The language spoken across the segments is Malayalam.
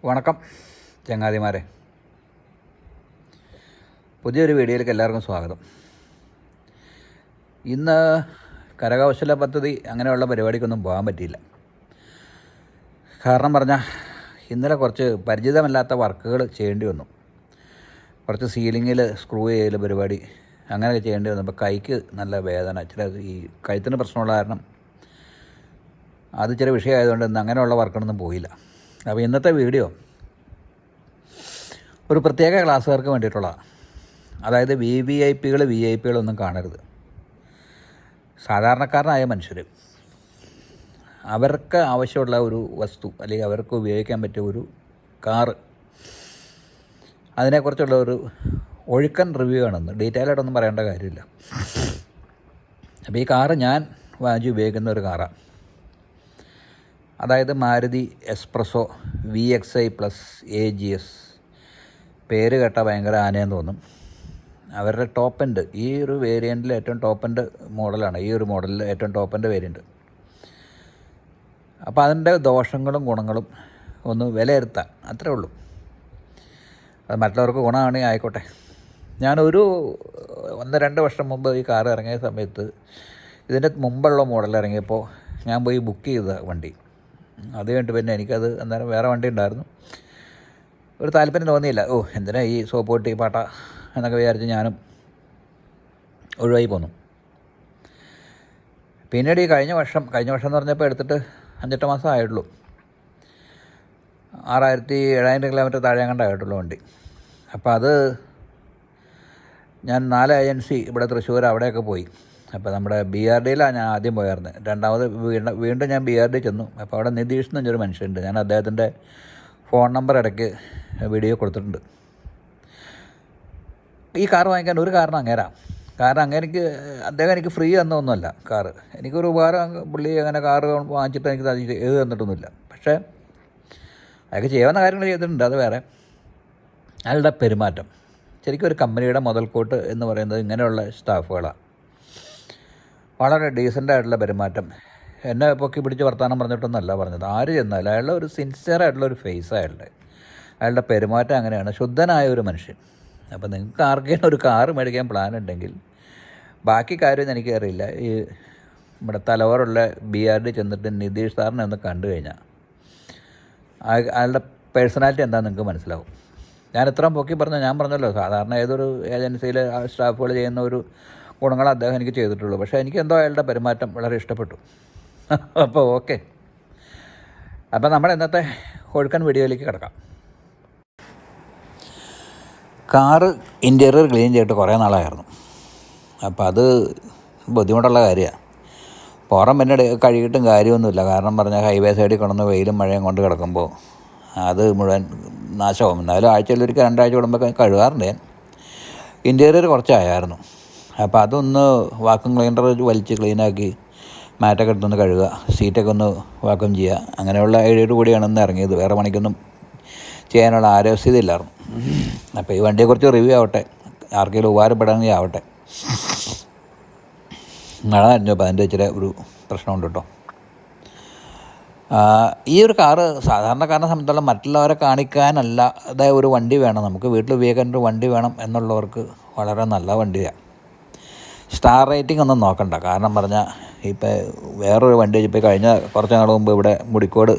വണക്കം ചങ്ങാതിമാരെ, പുതിയൊരു വീഡിയോയിലേക്ക് എല്ലാവർക്കും സ്വാഗതം. ഇന്ന് കരകൗശല പദ്ധതി അങ്ങനെയുള്ള പരിപാടിക്കൊന്നും പോകാൻ പറ്റിയില്ല. കാരണം പറഞ്ഞാൽ ഇന്നലെ കുറച്ച് പരിചിതമല്ലാത്ത വർക്കുകൾ ചെയ്യേണ്ടി വന്നു. കുറച്ച് സീലിങ്ങിൽ സ്ക്രൂ ചെയ്യൽ പരിപാടി അങ്ങനെയൊക്കെ ചെയ്യേണ്ടി വന്നപ്പോൾ കൈക്ക് നല്ല വേദന, ഈ കഴുത്തിന് പ്രശ്നമുള്ള കാരണം അത് ചില വിഷയമായതുകൊണ്ട് ഇന്ന് അങ്ങനെയുള്ള വർക്കൊന്നും പോയില്ല. അപ്പോൾ ഇന്നത്തെ വീഡിയോ ഒരു പ്രത്യേക ക്ലാസ്സുകാർക്ക് വേണ്ടിയിട്ടുള്ളതാണ്. അതായത് വി ഐ പികളൊന്നും കാണരുത്. സാധാരണക്കാരനായ മനുഷ്യർ അവർക്ക് ആവശ്യമുള്ള ഒരു വസ്തു അല്ലെങ്കിൽ അവർക്ക് ഉപയോഗിക്കാൻ പറ്റിയ ഒരു കാറ്, അതിനെക്കുറിച്ചുള്ള ഒരു ഒഴുക്കൻ റിവ്യൂ ആണെന്ന്. ഡീറ്റെയിൽ ആയിട്ടൊന്നും പറയേണ്ട കാര്യമില്ല. അപ്പോൾ ഈ കാറ് ഞാൻ വാങ്ങി ഉപയോഗിക്കുന്ന ഒരു കാറാണ്. അതായത് Maruti S Presso VXi plus AGS. പേര് കേട്ടാൽ ഭയങ്കര ആനയെന്ന് തോന്നും. അവരുടെ ടോപ്പ് എൻഡ്, ഈ ഒരു വേരിയൻറ്റിൽ ഏറ്റവും ടോപ്പ് എൻഡ് മോഡലാണ്. ഈ ഒരു മോഡലിൽ ഏറ്റവും ടോപ്പ് എൻഡ് വേരിയൻറ്റ്. അപ്പോൾ അതിൻ്റെ ദോഷങ്ങളും ഗുണങ്ങളും ഒന്ന് വിലയിരുത്താൻ അത്രേ ഉള്ളൂ. അത് മറ്റുള്ളവർക്ക് ഗുണമാണെങ്കിൽ ആയിക്കോട്ടെ. ഞാനൊരു 1-2 വർഷം മുമ്പ് ഈ കാർ ഇറങ്ങിയ സമയത്ത്, ഇതിൻ്റെ മുമ്പുള്ള മോഡൽ ഇറങ്ങിയപ്പോൾ ഞാൻ പോയി ബുക്ക് ചെയ്ത വണ്ടി. അത് കഴിഞ്ഞിട്ട് പിന്നെ എനിക്കത് അന്നേരം വേറെ വണ്ടി ഉണ്ടായിരുന്നു, ഒരു താല്പര്യം തോന്നിയില്ല. എന്തിനാ ഈ സോപ്പ് പൊട്ടി പാട്ട എന്നൊക്കെ വിചാരിച്ച് ഞാനും ഒഴിവായി പോന്നു. പിന്നീട് ഈ കഴിഞ്ഞ വർഷം എന്ന് പറഞ്ഞപ്പോൾ എടുത്തിട്ട് 5-8 മാസം ആയിട്ടുള്ളൂ. 6,000-7,000 കിലോമീറ്റർ താഴെ കണ്ടായിട്ടുള്ളൂ വണ്ടി. അപ്പോൾ അത് ഞാൻ 4 ഏജൻസി ഇവിടെ തൃശ്ശൂർ അവിടെയൊക്കെ പോയി. അപ്പോൾ നമ്മുടെ BRDയിലാണ് ഞാൻ ആദ്യം പോയായിരുന്നത്. രണ്ടാമത് വീണ്ടും ഞാൻ BRD ചെന്നു. അപ്പോൾ അവിടെ നിതീഷ് എന്നൊരു മനുഷ്യനുണ്ട്. ഞാൻ അദ്ദേഹത്തിൻ്റെ ഫോൺ നമ്പർ ഇടയ്ക്ക് വീഡിയോ കൊടുത്തിട്ടുണ്ട്. ഈ കാർ വാങ്ങിക്കാൻ ഒരു കാരണം കാരണം അദ്ദേഹം എനിക്ക് ഫ്രീ തന്നൊന്നുമല്ല കാറ്. എനിക്കൊരു ഉപകാരം പുള്ളി അങ്ങനെ കാറ് വാങ്ങിച്ചിട്ട് എനിക്ക് എഴുതി തന്നിട്ടൊന്നുമില്ല. പക്ഷേ അയാൾക്ക് ചെയ്യാവുന്ന കാര്യങ്ങൾ ചെയ്തിട്ടുണ്ട്, അത് വേറെ. അയാളുടെ പെരുമാറ്റം ശരിക്കും ഒരു കമ്പനിയുടെ മുതൽക്കൂട്ട് എന്ന് പറയുന്നത് ഇങ്ങനെയുള്ള സ്റ്റാഫുകളാണ്. വളരെ ഡീസൻ്റായിട്ടുള്ള പെരുമാറ്റം. എന്നെ പൊക്കി പിടിച്ച് വർത്തമാനം പറഞ്ഞിട്ടൊന്നുമല്ല പറഞ്ഞത്. ആര് ചെന്നാലും അയാളുടെ ഒരു സിൻസിയറായിട്ടുള്ളൊരു ഫേസ് അയാളുടെ പെരുമാറ്റം അങ്ങനെയാണ്. ശുദ്ധനായ ഒരു മനുഷ്യൻ. അപ്പോൾ നിങ്ങൾക്ക് ആർക്കെങ്കിലും ഒരു കാറ് മേടിക്കാൻ പ്ലാൻ ഉണ്ടെങ്കിൽ, ബാക്കി കാര്യമൊന്നും എനിക്കറിയില്ല, ഈ നമ്മുടെ തലവറുള്ള BRD ചെന്നിട്ട് നിതീഷ് സാറിനെ ഒന്ന് കണ്ടു കഴിഞ്ഞാൽ അയാളുടെ പേഴ്സണാലിറ്റി എന്താണെന്ന് നിങ്ങൾക്ക് മനസ്സിലാവും. ഞാൻ ഇത്രയും പൊക്കി ഞാൻ പറഞ്ഞല്ലോ, സാധാരണ ഏതൊരു ഏജൻസിയിൽ സ്റ്റാഫുകൾ ചെയ്യുന്ന ഒരു ഗുണങ്ങൾ അദ്ദേഹം എനിക്ക് ചെയ്തിട്ടുള്ളൂ. പക്ഷേ എനിക്ക് എന്തോ അയാളുടെ പെരുമാറ്റം വളരെ ഇഷ്ടപ്പെട്ടു. അപ്പോൾ ഓക്കെ, അപ്പോൾ നമ്മൾ ഇന്നത്തെ ഒഴുക്കൻ വീഡിയോയിലേക്ക് കിടക്കാം. കാറ് ഇൻറ്റീരിയർ ക്ലീൻ ചെയ്തിട്ട് കുറേ നാളായിരുന്നു. അപ്പോൾ അത് ബുദ്ധിമുട്ടുള്ള കാര്യമാണ്. പുറം പിന്നെ കഴുകിയിട്ടും കാര്യമൊന്നുമില്ല. കാരണം പറഞ്ഞാൽ ഹൈവേ സൈഡിൽ കൊണ്ടുവന്ന് വെയിലും മഴയും കൊണ്ട് കിടക്കുമ്പോൾ അത് മുഴുവൻ നാശമാവും. എന്നാലും ആഴ്ചയിലൊരിക്കൽ 2 ആഴ്ച കൂടുമ്പോൾ കഴുകാറുണ്ട് ഞാൻ. ഇൻറ്റീരിയർ കുറച്ചായിരുന്നു. അപ്പോൾ അതൊന്ന് വാക്വം ക്ലീനർ വലിച്ച് ക്ലീനാക്കി മാറ്റൊക്കെ എടുത്തൊന്ന് കഴുകുക, സീറ്റൊക്കെ ഒന്ന് വാക്വം ചെയ്യുക, അങ്ങനെയുള്ള ഐഡിയയോട് കൂടിയാണ് ഇന്ന് ഇറങ്ങിയത്. വേറെ പണിക്കൊന്നും ചെയ്യാനുള്ള ആരോഗ്യസ്ഥിതി ഇല്ലായിരുന്നു. അപ്പോൾ ഈ വണ്ടിയെക്കുറിച്ച് റിവ്യൂ ആവട്ടെ, ആർക്കെങ്കിലും ഉപകാരപ്പെടാമെങ്കിൽ ആവട്ടെ. മഴ നനഞ്ഞപ്പോൾ അതിൻ്റെ ഇച്ചിരി ഒരു പ്രശ്നമുണ്ട് കേട്ടോ. ഈ ഒരു കാറ് സാധാരണക്കാരനെ സംബന്ധിച്ചിടത്തോളം മറ്റുള്ളവരെ കാണിക്കാനല്ല, അതായത് ഒരു വണ്ടി വേണം, നമുക്ക് വീട്ടിൽ ഉപയോഗിക്കാൻ ഒരു വണ്ടി വേണം എന്നുള്ളവർക്ക് വളരെ നല്ല വണ്ടിയാണ്. സ്റ്റാർ റേറ്റിംഗ് ഒന്നും നോക്കണ്ട. കാരണം പറഞ്ഞാൽ ഇപ്പോൾ വേറൊരു വണ്ടി ഇപ്പോൾ കഴിഞ്ഞ കുറച്ച് നാൾ മുമ്പ് ഇവിടെ മുടിക്കോട്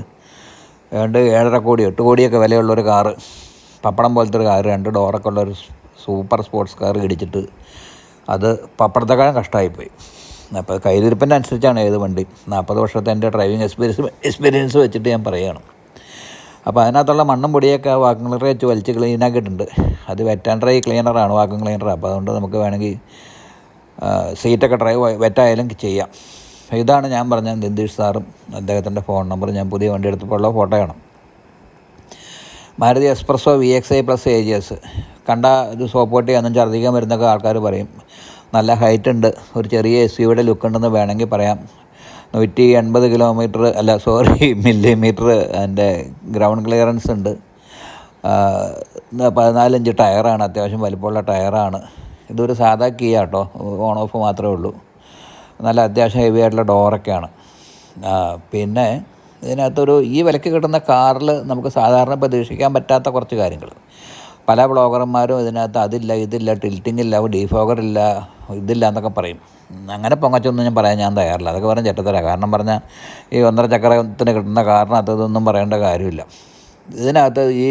7.5 കോടി 8 കോടിയൊക്കെ വിലയുള്ളൊരു കാറ്, പപ്പടം പോലത്തെ ഒരു കാറ്, 2 ഡോറൊക്കെ ഉള്ളൊരു സൂപ്പർ സ്പോർട്സ് കാർ ഇടിച്ചിട്ട് അത് പപ്പടത്തെക്കാളും കഷ്ടമായിപ്പോയി. അപ്പോൾ കയ്യിലിരിപ്പിൻ്റെ അനുസരിച്ചാണ് ഏത് വണ്ടി. 40 വർഷത്തെ എൻ്റെ ഡ്രൈവിംഗ് എക്സ്പീരിയൻസ് വെച്ചിട്ട് ഞാൻ പറയുകയാണ്. അപ്പോൾ അതിനകത്തുള്ള മണ്ണും പൊടിയൊക്കെ വാക്വം ക്ലീനർ വെച്ച് വലിച്ച് ക്ലീനാക്കിയിട്ടുണ്ട്. അത് വെറ്റ് ആൻഡ് ഡ്രൈ ക്ലീനറാണ്, വാക്വം ക്ലീനർ. അപ്പോൾ അതുകൊണ്ട് നമുക്ക് വേണമെങ്കിൽ സീറ്റൊക്കെ വെറ്റായാലും ചെയ്യാം. ഇതാണ് ഞാൻ പറഞ്ഞ നിതീഷ് സാറും അദ്ദേഹത്തിൻ്റെ ഫോൺ നമ്പർ. ഞാൻ പുതിയ വണ്ടി എടുത്തപ്പോൾ ഉള്ള ഫോട്ടോയാണ്. Maruti S Presso VXi plus AGS. കണ്ട ഒരു സോപ്പോട്ടി അന്നും ഛർദ്ദിക്കാൻ വരുന്നൊക്കെ ആൾക്കാർ പറയും. നല്ല ഹൈറ്റ് ഉണ്ട്, ഒരു ചെറിയ SUV ലുക്ക് ഉണ്ടെന്ന് വേണമെങ്കിൽ പറയാം. 180 മില്ലിമീറ്റർ അതിൻ്റെ ഗ്രൗണ്ട് ക്ലിയറൻസ് ഉണ്ട്. 14 ഇഞ്ച് ടയറാണ്, അത്യാവശ്യം വലിപ്പമുള്ള ടയറാണ്. ഇതൊരു സാധാ കീ ആട്ടോ, ഓൺ ഓഫ് മാത്രമേ ഉള്ളൂ. നല്ല അത്യാവശ്യം ഹെവി ആയിട്ടുള്ള ഡോറൊക്കെയാണ്. പിന്നെ ഇതിനകത്തൊരു ഈ വിലയ്ക്ക് കിട്ടുന്ന കാറിൽ നമുക്ക് സാധാരണ പ്രതീക്ഷിക്കാൻ പറ്റാത്ത കുറച്ച് കാര്യങ്ങൾ. പല ബ്ലോഗർമാരും ഇതിനകത്ത് അതില്ല, ഇതില്ല, ടിൽറ്റിംഗ് ഇല്ല, ഡീഫോഗർ ഇല്ല, ഇതില്ല എന്നൊക്കെ പറയും. അങ്ങനെ പൊങ്ങച്ചൊന്നും ഞാൻ പറയാൻ ഞാൻ തയ്യാറില്ല. അതൊക്കെ പറഞ്ഞ് ചെറ്റത്തരാം. കാരണം പറഞ്ഞാൽ ഈ 1.5 ചക്രത്തിന് കിട്ടുന്ന കാറിനകത്ത് ഇതൊന്നും പറയേണ്ട കാര്യമില്ല. ഇതിനകത്ത് ഈ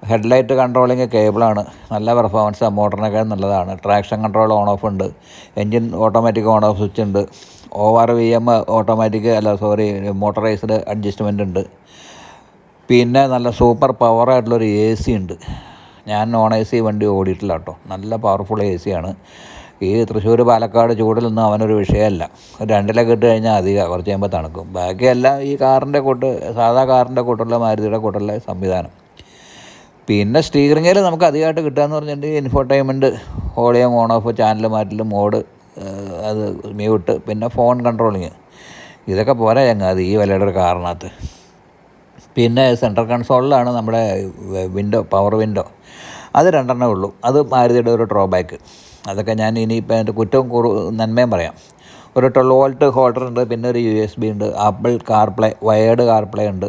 ഹെഡ്ലൈറ്റ് കൺട്രോളിങ് കേബിളാണ്, നല്ല പെർഫോമൻസാണ്, മോട്ടറിനൊക്കെ നല്ലതാണ്. ട്രാക്ഷൻ കൺട്രോൾ ഓൺ ഓഫ് ഉണ്ട്, engine automatic on off switch ഉണ്ട്, ORVM ഓട്ടോമാറ്റിക് മോട്ടറൈസ്ഡ് അഡ്ജസ്റ്റ്മെൻ്റ് ഉണ്ട്. പിന്നെ നല്ല സൂപ്പർ പവറായിട്ടുള്ളൊരു AC ഉണ്ട്. ഞാൻ നോൺ AC വണ്ടി ഓടിയിട്ടില്ല കേട്ടോ, നല്ല പവർഫുൾ AC ആണ്. ഈ തൃശ്ശൂർ പാലക്കാട് ചൂടിലൊന്നും അവനൊരു വിഷയമല്ല. 2 ഇട്ട് കഴിഞ്ഞാൽ അധികം കുറച്ച് കഴിയുമ്പോൾ തണുക്കും. ബാക്കിയെല്ലാം ഈ കാറിൻ്റെ കൂട്ട്, സാധാ കാറിൻ്റെ കൂട്ടുള്ള മാരുതിയുടെ കൂട്ടുള്ള സംവിധാനം. പിന്നെ സ്റ്റീറിങ്ങിൽ നമുക്ക് അധികമായിട്ട് കിട്ടുകയെന്ന് പറഞ്ഞിട്ടുണ്ടെങ്കിൽ infotainment, volume on off, channel മാറ്റൽ, മോഡ്, അത് മ്യൂട്ട്, പിന്നെ ഫോൺ കൺട്രോളിങ്. ഇതൊക്കെ പോരാ ചങ്ങാതി ഈ വിലയുടെ ഒരു കാറിനകത്ത്. പിന്നെ സെൻട്രൽ കൺസോളിലാണ് നമ്മുടെ പവർ വിൻഡോ, അത് 2 ഉള്ളൂ. അത് മാരുതിയുടെ ഒരു ഡ്രോബാക്ക്. അതൊക്കെ ഞാൻ ഇനിയിപ്പോൾ അതിൻ്റെ കുറ്റവും നന്മയും പറയാം. ഒരു 12 വോൾട്ട് ഹോൾഡർ ഉണ്ട്, പിന്നെ ഒരു USB ഉണ്ട്, ആപ്പിൾ കാർപ്ലേ, വയേർഡ് കാർപ്ലേ ഉണ്ട്,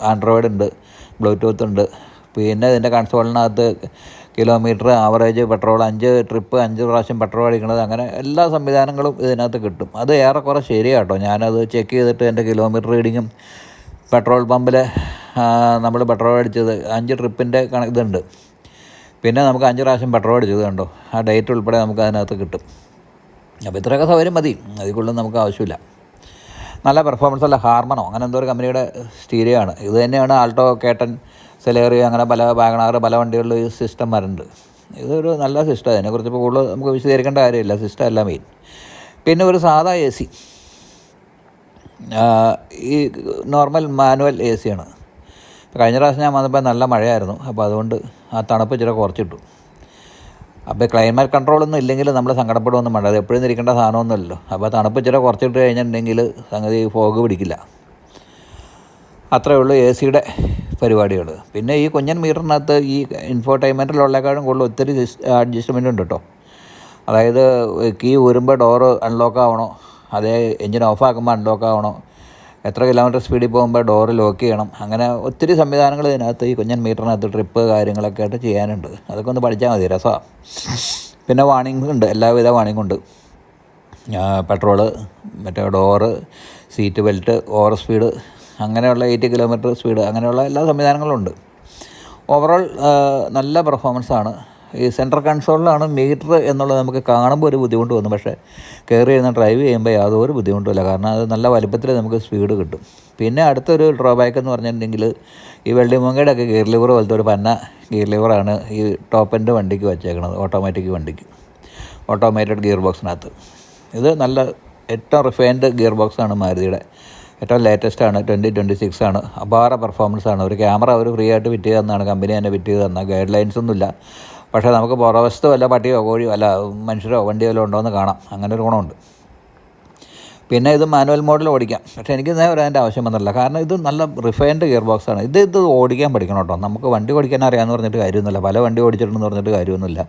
ആൻഡ്രോയിഡ് ഉണ്ട്, ബ്ലൂടൂത്ത് ഉണ്ട്. പിന്നെ ഇതിൻ്റെ കൺസോളിനകത്ത് കിലോമീറ്റർ, ആവറേജ്, പെട്രോൾ, 5 ട്രിപ്പ്, 5 പ്രാവശ്യം പെട്രോൾ അടിക്കുന്നത്, അങ്ങനെ എല്ലാ സംവിധാനങ്ങളും ഇതിനകത്ത് കിട്ടും. അത് ഏറെക്കുറെ ശരിയാട്ടോ. ഞാനത് ചെക്ക് ചെയ്തിട്ട് എൻ്റെ കിലോമീറ്റർ റീഡിങ്ങും പെട്രോൾ പമ്പിൽ നമ്മൾ പെട്രോൾ അടിച്ചത് 5 ട്രിപ്പിൻ്റെ ഇതുണ്ട്. പിന്നെ നമുക്ക് 5 പ്രാവശ്യം പെട്രോൾ അടിച്ചത് കണ്ടോ, ആ ഡേറ്റ് ഉൾപ്പെടെ നമുക്ക് അതിനകത്ത് കിട്ടും. അപ്പോൾ ഇത്രയൊക്കെ സൗകര്യം മതി, അതിൽ കൂടുതൽ നമുക്ക് ആവശ്യമില്ല. നല്ല പെർഫോമൻസ് ഉള്ള ഹാർമനോ അങ്ങനെ എന്തോ ഒരു കമ്പനിയുടെ സ്റ്റീരിയോ ആണ്. ഇത് തന്നെയാണ് ആൾട്ടോ, കേട്ടൻ, സെലേറിയോ, അങ്ങനെ പല വാഗണാർ, പല വണ്ടികളിൽ ഈ സിസ്റ്റം വരുന്നുണ്ട്. ഇതൊരു നല്ല സിസ്റ്റം. അതിനെക്കുറിച്ച് ഇപ്പോൾ കൂടുതൽ നമുക്ക് വിശദീകരിക്കേണ്ട കാര്യമില്ല, സിസ്റ്റം എല്ലാം മെയിൻ. പിന്നെ ഒരു സാധാ AC, ഈ നോർമൽ മാനുവൽ AC ആണ്. കഴിഞ്ഞ പ്രാവശ്യം ഞാൻ വന്നപ്പോൾ നല്ല മഴയായിരുന്നു, അപ്പോൾ അതുകൊണ്ട് ആ തണുപ്പ് ഇച്ചിരി കുറച്ചിട്ടു. അപ്പോൾ ക്ലൈമറ്റ് കൺട്രോളൊന്നും ഇല്ലെങ്കിൽ നമ്മൾ സങ്കടപ്പെടുമൊന്നും വേണ്ട, അത് എപ്പോഴും ഇരിക്കേണ്ട സാധനമൊന്നുമല്ലോ. അപ്പോൾ തണുപ്പ് ഇച്ചിരി കുറച്ചിട്ട് കഴിഞ്ഞിട്ടുണ്ടെങ്കിൽ സംഗതി ഫോഗ് പിടിക്കില്ല. അത്രയേ ഉള്ളൂ AC-യുടെ പരിപാടികൾ. പിന്നെ ഈ കുഞ്ഞൻ മീറ്ററിനകത്ത് ഈ ഇൻഫോർടൈൻമെൻറ്റിലുള്ളേക്കാളും കൂടുതൽ ഒത്തിരി അഡ്ജസ്റ്റ്മെൻ്റ് ഉണ്ട് കേട്ടോ. അതായത് കീ ഊരുമ്പോൾ ഡോറ് അൺലോക്ക് ആവണോ, അതേ എൻജിൻ ഓഫാക്കുമ്പോൾ അൺലോക്ക് ആവണോ, എത്ര കിലോമീറ്റർ സ്പീഡിൽ പോകുമ്പോൾ ഡോറ് ലോക്ക് ചെയ്യണം, അങ്ങനെ ഒത്തിരി സംവിധാനങ്ങൾ ഇതിനകത്ത് ഈ കുഞ്ഞൻ മീറ്ററിനകത്ത് ട്രിപ്പ് കാര്യങ്ങളൊക്കെ ആയിട്ട് ചെയ്യാനുണ്ട്. അതൊക്കെ ഒന്ന് പഠിച്ചാൽ മതി, രസമാണ്. പിന്നെ വാണിംഗ് ഉണ്ട്, എല്ലാവിധ വാണിംഗ് ഉണ്ട്. പെട്രോള്, മറ്റേ door, seat belt, over speed, അങ്ങനെയുള്ള 80 കിലോമീറ്റർ സ്പീഡ്, അങ്ങനെയുള്ള എല്ലാ സംവിധാനങ്ങളും ഉണ്ട്. ഓവറോൾ നല്ല പെർഫോമൻസാണ്. ഈ സെൻട്രൽ കൺസോളിലാണ് മീറ്റർ എന്നുള്ളത് നമുക്ക് കാണുമ്പോൾ ഒരു ബുദ്ധിമുട്ട് വന്നു, പക്ഷേ കയറി ഇരുന്ന് ഡ്രൈവ് ചെയ്യുമ്പോൾ യാതൊരു ബുദ്ധിമുട്ടുമില്ല. കാരണം അത് നല്ല വലുപ്പത്തിൽ നമുക്ക് സ്പീഡ് കിട്ടും. പിന്നെ അടുത്തൊരു ഡ്രോബാക്ക് എന്ന് പറഞ്ഞിട്ടുണ്ടെങ്കിൽ ഈ വെള്ളിമൂങ്ങയുടെ ഒക്കെ ഗിയർ ലിവർ പോലത്തെ ഒരു പന്ന ഗിയർ ലിവറാണ് ഈ ടോപ്പ് എൻഡ് വണ്ടിക്ക് വെച്ചേക്കുന്നത്, ഓട്ടോമാറ്റിക് വണ്ടിക്ക്, ഓട്ടോമേറ്റഡ് ഗിയർ ബോക്സിനകത്ത്. ഇത് നല്ല ഏറ്റവും റിഫൈൻഡ് ഗിയർ ബോക്സാണ് മാരുതിയുടെ, ഏറ്റവും ലേറ്റസ്റ്റാണ്, 2026 ആണ്. അപാര പെർഫോമൻസാണ്. ഒരു ക്യാമറ അവർ ഫ്രീ ആയിട്ട് ഫിറ്റ് ചെയ്ത് തന്നാണ്, കമ്പനി തന്നെ ഫിറ്റ് ചെയ്ത് തന്ന, ഗൈഡ് ലൈൻസ് ഒന്നുമില്ല. പക്ഷേ നമുക്ക് പുറവശത്ത് വല്ല പട്ടിയോ കോഴിയോ അല്ല മനുഷ്യരോ വണ്ടിയോ വല്ലതും ഉണ്ടോ എന്ന് കാണാം, അങ്ങനെ ഒരു ഗുണമുണ്ട്. പിന്നെ ഇത് മാനുവൽ മോഡിൽ ഓടിക്കാം, പക്ഷേ എനിക്ക് അതിൻ്റെ ആവശ്യം വന്നില്ല. കാരണം ഇത് നല്ല റിഫൈൻഡ് ഗിയർ ബോക്സാണ്. ഇത് ഓടിക്കാൻ പഠിക്കണം കേട്ടോ. നമുക്ക് വണ്ടി ഓടിക്കാൻ അറിയാമെന്ന് പറഞ്ഞിട്ട് കാര്യമൊന്നുമില്ല, പല വണ്ടി ഓടിച്ചിട്ടുണ്ടെന്ന് പറഞ്ഞിട്ട് കാര്യമൊന്നുമില്ല.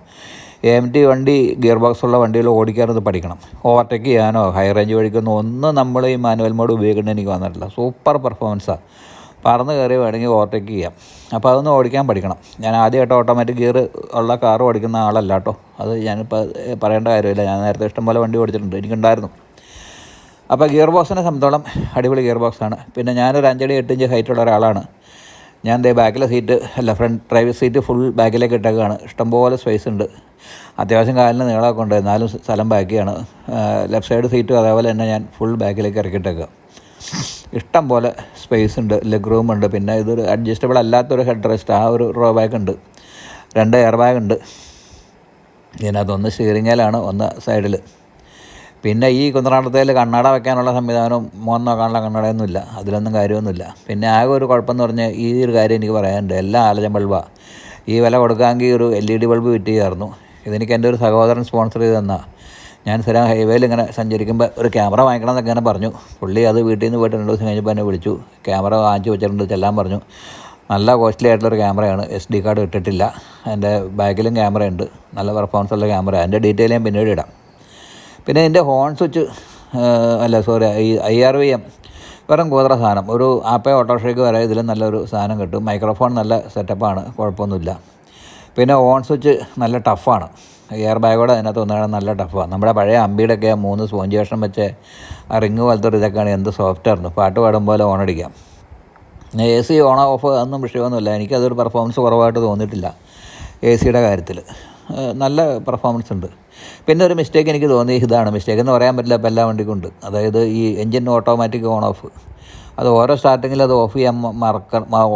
AMT വണ്ടി ഗിയർ ബോക്സുള്ള വണ്ടികൾ ഓടിക്കാനത് പഠിക്കണം. ഓവർടേക്ക് ചെയ്യാനോ ഹൈ റേഞ്ച് വഴിക്കൊന്നും ഒന്നും നമ്മൾ ഈ മാനുവൽ മോഡ് ഉപയോഗിക്കേണ്ടത് എനിക്ക് വന്നിട്ടില്ല. സൂപ്പർ പെർഫോമൻസാണ്. പറന്ന് കയറി വേണമെങ്കിൽ ഓവർടേക്ക് ചെയ്യാം. അപ്പോൾ അതൊന്ന് ഓടിക്കാൻ പഠിക്കണം. ഞാൻ ആദ്യമായിട്ട് ഓട്ടോമാറ്റിക് ഗിയർ ഉള്ള കാർ ഓടിക്കുന്ന ആളല്ല കേട്ടോ. അത് ഞാനിപ്പോൾ പറയേണ്ട കാര്യമില്ല, ഞാൻ നേരത്തെ ഇഷ്ടംപോലെ വണ്ടി ഓടിച്ചിട്ടുണ്ട്, എനിക്കുണ്ടായിരുന്നു. അപ്പോൾ ഗിയർ ബോക്സിനെ സംബന്ധിച്ചോളം അടിപൊളി ഗിയർ ബോക്സാണ്. പിന്നെ ഞാനൊരു 5 അടി 8 ഇഞ്ച് ഹൈറ്റുള്ള ഒരാളാണ്. ഞാൻ ബാക്കിലെ seat front driver seat full ബാക്കിലേക്ക് ഇട്ടേക്കാണ്. ഇഷ്ടംപോലെ സ്പേസ് ഉണ്ട്, അത്യാവശ്യം കാലിന് നീളമൊക്കെ ഉണ്ട്, എന്നാലും സ്ഥലം ബാക്കിയാണ്. ലെഫ്റ്റ് സൈഡ് സീറ്റും അതേപോലെ തന്നെ ഞാൻ ഫുൾ ബാക്കിലേക്ക് ഇറക്കിയിട്ടേക്കുക. ഇഷ്ടം പോലെ സ്പേസ് ഉണ്ട്, ലെഗ് റൂം ഉണ്ട്. പിന്നെ ഇതൊരു അഡ്ജസ്റ്റബിൾ അല്ലാത്തൊരു ഹെഡ് റെസ്റ്റ്, ആ ഒരു റോ ബാഗ് ഉണ്ട്, 2 എയർ ബാഗ് ഉണ്ട് ഇതിനകത്ത്. ഒന്ന് സ്റ്റിയറിങ്ങിലാണ്, ഒന്ന് സൈഡിൽ. പിന്നെ ഈ കുന്ത്രാണ്ടത്തേൽ കണ്ണട വയ്ക്കാനുള്ള സംവിധാനവും മോൻ നോക്കാനുള്ള കണ്ണടയൊന്നുമില്ല, അതിലൊന്നും കാര്യമൊന്നുമില്ല. പിന്നെ ആകെ ഒരു കുഴപ്പമെന്ന് പറഞ്ഞാൽ ഈ ഒരു കാര്യം എനിക്ക് പറയാനുണ്ട്, എല്ലാം ആലജൻ ബൾബാണ്. ഈ വില കൊടുക്കാമെങ്കിൽ ഒരു LED ബൾബ് വിറ്റ് ചെയ്യായിരുന്നു. ഇതെനിക്ക് എൻ്റെ ഒരു സഹോദരൻ സ്പോൺസർ ചെയ്ത് തന്നാൽ. ഞാൻ സ്ഥിരം ഹൈവേയിൽ ഇങ്ങനെ സഞ്ചരിക്കുമ്പോൾ ഒരു ക്യാമറ വാങ്ങിക്കണം എന്നൊക്കെ ഇങ്ങനെ പറഞ്ഞു. പുള്ളി അത് വീട്ടിൽ നിന്ന് പോയിട്ട് 2 ദിവസം കഴിഞ്ഞപ്പോൾ എന്നെ വിളിച്ചു, ക്യാമറ വാങ്ങിച്ച് വെച്ചിട്ടുണ്ട്, ചെല്ലാൻ പറഞ്ഞു. നല്ല കോസ്റ്റ്ലി ആയിട്ടുള്ളൊരു ക്യാമറയാണ്, SD കാർഡ് ഇട്ടിട്ടില്ല. എൻ്റെ ബാക്കിലും ക്യാമറയുണ്ട്, നല്ല പെർഫോമൻസ് ഉള്ള ക്യാമറ. അതിൻ്റെ ഡീറ്റെയിൽ ഞാൻ പിന്നീട് ഇടാം. പിന്നെ ഇതിൻ്റെ ഹോൺ സ്വിച്ച് ഈ IRVM വെറും കൂതറ സാധനം. ഒരു ആപ്പേ ഓട്ടോറിക്ഷയ്ക്ക് വരെ ഇതിലും നല്ലൊരു സാധനം കിട്ടും. മൈക്രോഫോൺ നല്ല സെറ്റപ്പാണ്, കുഴപ്പമൊന്നുമില്ല. പിന്നെ ഓൺ സ്വിച്ച് നല്ല ടഫാണ്. എയർ ബാഗോടെ അതിനകത്ത് ഒന്നാണ് നല്ല ടഫാണ്. നമ്മുടെ പഴയ അമ്പിയുടെയൊക്കെ 3 സ്പോഞ്ച് കഷ്ണം വെച്ച് ആ റിങ് പോലത്തെ ഒരു ഇതൊക്കെയാണ് എന്ത് സോഫ്റ്റായിരുന്നു. പാട്ട് പാടും പോലെ ഓണടിക്കാം. AC ഓൺ ഓഫ് അതൊന്നും വിഷയമൊന്നുമില്ല. എനിക്കതൊരു പെർഫോമൻസ് കുറവായിട്ട് തോന്നിയിട്ടില്ല AC കാര്യത്തിൽ. നല്ല പെർഫോമൻസ് ഉണ്ട്. പിന്നെ ഒരു മിസ്റ്റേക്ക് എനിക്ക് തോന്നി, ഇതാണ് മിസ്റ്റേക്ക് എന്ന് പറയാൻ പറ്റില്ല, ഇപ്പോൾ എല്ലാ വണ്ടിക്കുണ്ട്. അതായത് ഈ എൻജിൻ ഓട്ടോമാറ്റിക് ഓൺ ഓഫ്, അത് ഓരോ സ്റ്റാർട്ടിങ്ങിൽ അത് ഓഫ് ചെയ്യാൻ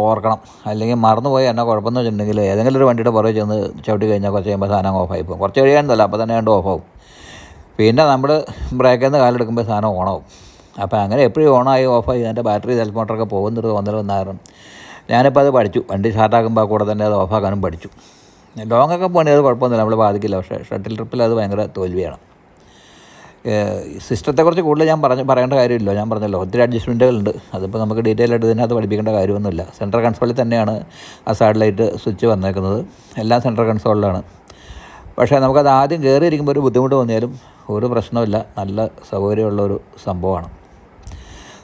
ഓർക്കണം. അല്ലെങ്കിൽ മറന്നുപോയി എന്നാൽ കുഴപ്പമെന്ന് വെച്ചിട്ടുണ്ടെങ്കിൽ ഏതെങ്കിലും ഒരു വണ്ടിയുടെ പുറകെ ചെന്ന് ചവിട്ടി കഴിഞ്ഞാൽ കുറച്ച് കഴിയുമ്പോൾ സാധനം ഓഫായി പോകും. കുറച്ച് കഴിയാനല്ല, അപ്പോൾ തന്നെ കണ്ട് ഓഫാവും. പിന്നെ നമ്മൾ ബ്രേക്കിൽ നിന്ന് കാലെടുക്കുമ്പോൾ സാധനം ഓണാവും. അപ്പോൾ അങ്ങനെ എപ്പോഴും ഓണായി ഓഫായി അതിൻ്റെ ബാറ്ററി സെൽഫ് മോട്ടറൊക്കെ പോകുന്നൊരു തോന്നൽ. ഞാനിപ്പോൾ അത് പഠിച്ചു. വണ്ടി സ്റ്റാർട്ടാക്കുമ്പോൾ കൂടെ തന്നെ അത് ഓഫാക്കാനും പഠിച്ചു. ലോങ്ങൊക്കെ പോകണേ അത് കുഴപ്പമൊന്നുമില്ല, നമ്മൾ ബാധിക്കില്ല. പക്ഷേ ഷട്ടിൽ ട്രിപ്പിൽ അത് ഭയങ്കര തോൽവിയാണ്. സിസ്റ്റത്തെക്കുറിച്ച് കൂടുതൽ ഞാൻ പറയേണ്ട കാര്യമില്ല. ഞാൻ പറഞ്ഞല്ലോ, ഒത്തിരി അഡ്ജസ്റ്റ്മെൻറ്റുകളുണ്ട്. അതിപ്പോൾ നമുക്ക് ഡീറ്റെയിൽ ആയിട്ട് ഇതിനകത്ത് പഠിപ്പിക്കേണ്ട കാര്യമൊന്നുമില്ല. സെൻട്രൽ കൺസോളിൽ തന്നെയാണ് ആ സാറ്റലൈറ്റ് സ്വിച്ച് വന്നേക്കുന്നത്. എല്ലാം സെൻട്രൽ കൺസോളിലാണ്. പക്ഷേ നമുക്കത് ആദ്യം കയറിയിരിക്കുമ്പോൾ ഒരു ബുദ്ധിമുട്ട് തോന്നിയാലും ഒരു പ്രശ്നമില്ല. നല്ല സൗകര്യമുള്ളൊരു സംഭവമാണ്.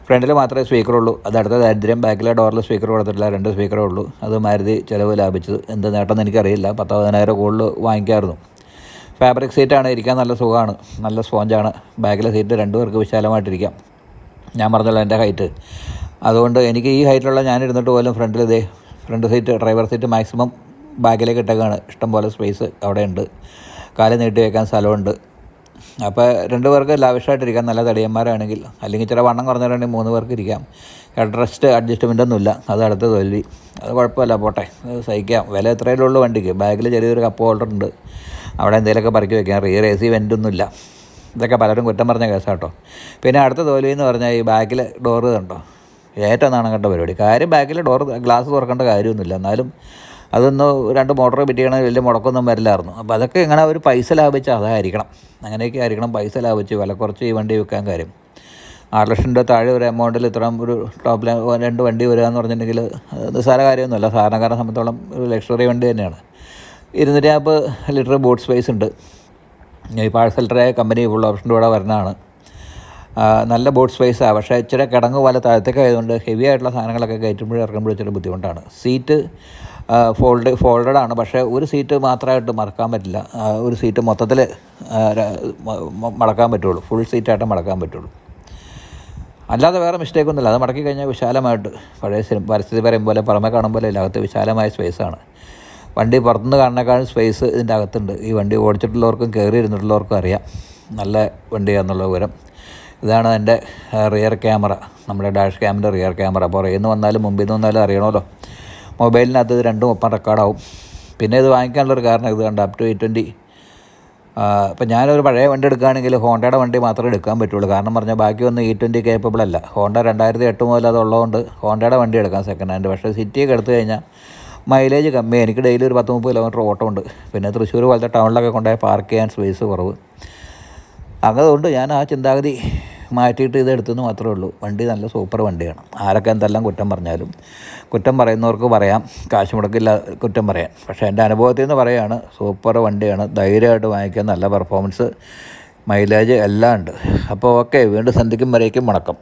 ഫ്രണ്ടിൽ മാത്രമേ സ്പീക്കറുള്ളൂ. അത് അടുത്ത ദാരിദ്ര്യം. ബാക്കിലെ ഡോറിൽ സ്പീക്കർ കൊടുത്തിട്ടില്ല, 2 സ്പീക്കറേ ഉള്ളൂ. അത് മാരുതി ചിലവ് ലാഭിച്ചത്. എന്ത് നേട്ടമെന്ന് എനിക്കറിയില്ല. 10,000 കൂടുതൽ വാങ്ങിക്കായിരുന്നു. ഫാബ്രിക് സീറ്റാണ്, ഇരിക്കാൻ നല്ല സുഖമാണ്, നല്ല സ്പോഞ്ചാണ്. ബാക്കിലെ സീറ്റ് 2 പേർക്ക് വിശാലമായിട്ടിരിക്കാം. ഞാൻ പറഞ്ഞല്ലോ എൻ്റെ ഹൈറ്റ്, അതുകൊണ്ട് എനിക്ക് ഈ ഹൈറ്റിലുള്ള ഞാൻ ഇരുന്നിട്ട് പോലും front seat, driver seat maximum ബാക്കിലേക്ക് ഇട്ടേക്കാണ്. ഇഷ്ടംപോലെ സ്പേസ് അവിടെ ഉണ്ട്. കാല് നീട്ടി വയ്ക്കാൻ സ്ഥലമുണ്ട്. അപ്പോൾ 2 പേർക്ക് ലാവിഷായിട്ടിരിക്കാം, നല്ല തടിയന്മാരാണെങ്കിൽ. അല്ലെങ്കിൽ ചില വണ്ണം കുറഞ്ഞവരാണെങ്കിൽ 3 പേർക്ക് ഇരിക്കാം. ഹെഡ് റെസ്റ്റ് അഡ്ജസ്റ്റ്മെൻറ്റൊന്നുമില്ല. അത് അടുത്ത തോൽവി. അത് കുഴപ്പമില്ല, പോട്ടെ, അത് സഹിക്കാം. വില എത്രയേ ഉള്ളൂ വണ്ടിക്ക്. ബാഗിൽ ചെറിയൊരു കപ്പ് ഹോൾഡർ ഉണ്ട്, അവിടെ എന്തെങ്കിലുമൊക്കെ പറക്കി വയ്ക്കാം. Rear AC വെൻ്റൊന്നുമില്ല. ഇതൊക്കെ പലരും കുറ്റം പറഞ്ഞ കേസാട്ടോ. പിന്നെ അടുത്ത തോൽവി എന്ന് പറഞ്ഞാൽ ഈ ബാക്കിലെ ഡോറ് കണ്ടോ, ഏറ്റവും നാണം കണ്ട പരിപാടി. കാര്യം ബാക്കിലെ ഗ്ലാസ് തുറക്കേണ്ട കാര്യമൊന്നുമില്ല. എന്നാലും അതൊന്ന് 2 മോട്ടോർ പിറ്റിയണ വലിയ മുടക്കൊന്നും വരില്ലായിരുന്നു. അപ്പോൾ അതൊക്കെ ഇങ്ങനെ ഒരു പൈസ ലാഭിച്ച് അതായിരിക്കണം, അങ്ങനെയൊക്കെ ആയിരിക്കണം. പൈസ ലാഭിച്ച് വില കുറച്ച് ഈ വണ്ടി വിൽക്കാൻ കാര്യം. 6 ലക്ഷം രൂപ താഴെ ഒരു എമൗണ്ടിൽ ഇത്രയും ഒരു ടോപ്പ് 2 വണ്ടി വരിക എന്ന് പറഞ്ഞിട്ടുണ്ടെങ്കിൽ നിസ്സാര കാര്യമൊന്നുമല്ല. സാധാരണക്കാരനെ സംബന്ധിച്ചോളം ഒരു ലക്ഷറി വണ്ടി തന്നെയാണ്. 250 ലിറ്റർ ബൂട്ട് സ്പേസ് ഉണ്ട്. ഈ പാഴ്സൽ ട്രേ കമ്പനി ഫുൾ ഓപ്ഷൻ്റെ കൂടെ വരുന്നതാണ്. നല്ല ബൂട്ട് സ്പേസാണ്. പക്ഷേ ഇച്ചിരി കിടങ്ങ് പോലെ താഴത്തേക്ക് ആയതുകൊണ്ട് ഹെവി ആയിട്ടുള്ള സാധനങ്ങളൊക്കെ കയറ്റുമ്പോഴും ഇറക്കുമ്പോഴും ഇച്ചിരി ബുദ്ധിമുട്ടാണ്. സീറ്റ് ഫോൾഡഡ് ആണ്. പക്ഷേ ഒരു സീറ്റ് മാത്രമായിട്ട് മടക്കാൻ പറ്റില്ല. ഒരു സീറ്റ് മൊത്തത്തിൽ മടക്കാൻ പറ്റുള്ളൂ. ഫുൾ സീറ്റായിട്ട് മടക്കാൻ പറ്റുള്ളൂ. അല്ലാതെ വേറെ മിസ്റ്റേക്കൊന്നുമില്ല. അത് മടക്കി കഴിഞ്ഞാൽ വിശാലമായിട്ട് പഴയ പരിസ്ഥിതി പറയും പോലെ പുറമെ കാണും പോലെ അകത്ത് വിശാലമായ സ്പേസാണ്. വണ്ടി പുറത്തുനിന്ന് കാണുന്നേക്കാളും സ്പേസ് ഇതിൻ്റെ അകത്തുണ്ട്. ഈ വണ്ടി ഓടിച്ചിട്ടുള്ളവർക്കും കയറി ഇരുന്നിട്ടുള്ളവർക്കും അറിയാം നല്ല വണ്ടിയാണെന്നുള്ള വിവരം. ഇതാണ് എൻ്റെ റിയർ ക്യാമറ, നമ്മുടെ ഡാഷ് ക്യാമിൻ്റെ റിയർ ക്യാമറ. പുറകിൽ നിന്ന് വന്നാലും മുമ്പിൽ നിന്ന് വന്നാലും അറിയണമല്ലോ. മൊബൈലിനകത്ത് ഇത് രണ്ടും ഒപ്പം റെക്കോർഡാവും. പിന്നെ ഇത് വാങ്ങിക്കാനുള്ളൊരു കാരണം ഇത് കണ്ട അപ് ടു 820. ഇപ്പം ഞാനൊരു പഴയ വണ്ടി എടുക്കുകയാണെങ്കിൽ ഹോണ്ടയുടെ വണ്ടി മാത്രമേ എടുക്കാൻ പറ്റുള്ളൂ. കാരണം പറഞ്ഞാൽ ബാക്കിയൊന്നും E20 കേപ്പബിൾ അല്ല. ഹോണ്ട 2008 മുതൽ അതുള്ളതുകൊണ്ട് ഹോണ്ടയുടെ വണ്ടി എടുക്കാം സെക്കൻഡ് ഹാൻഡ്. പക്ഷേ സിറ്റിയൊക്കെ എടുത്തു കഴിഞ്ഞാൽ മൈലേജ് കമ്മി. എനിക്ക് ഡെയിലി ഒരു 10-30 കിലോമീറ്റർ ഓട്ടമുണ്ട്. പിന്നെ തൃശ്ശൂർ പോലത്തെ ടൗണിലൊക്കെ കൊണ്ടുപോയി പാർക്ക് ചെയ്യാൻ സ്പേസ് കുറവ്. അതുകൊണ്ട് ഞാൻ ആ ചിന്താഗതി മാറ്റിയിട്ട് ഇത് എടുത്തെന്ന് മാത്രമേ ഉള്ളൂ. വണ്ടി നല്ല സൂപ്പർ വണ്ടിയാണ്. ആരൊക്കെ എന്തെല്ലാം കുറ്റം പറഞ്ഞാലും കുറ്റം പറയുന്നവർക്ക് പറയാം, കാശ് മുടക്കില്ല കുറ്റം പറയാൻ. പക്ഷേ എൻ്റെ അനുഭവത്തിൽ നിന്ന് പറയുകയാണ്, സൂപ്പർ വണ്ടിയാണ്. ധൈര്യമായിട്ട് വാങ്ങിക്കാൻ, നല്ല പെർഫോമൻസ്, മൈലേജ് എല്ലാം ഉണ്ട്. അപ്പോൾ ഓക്കെ, വീണ്ടും സന്ധിക്കും വരേക്കും വണക്കം.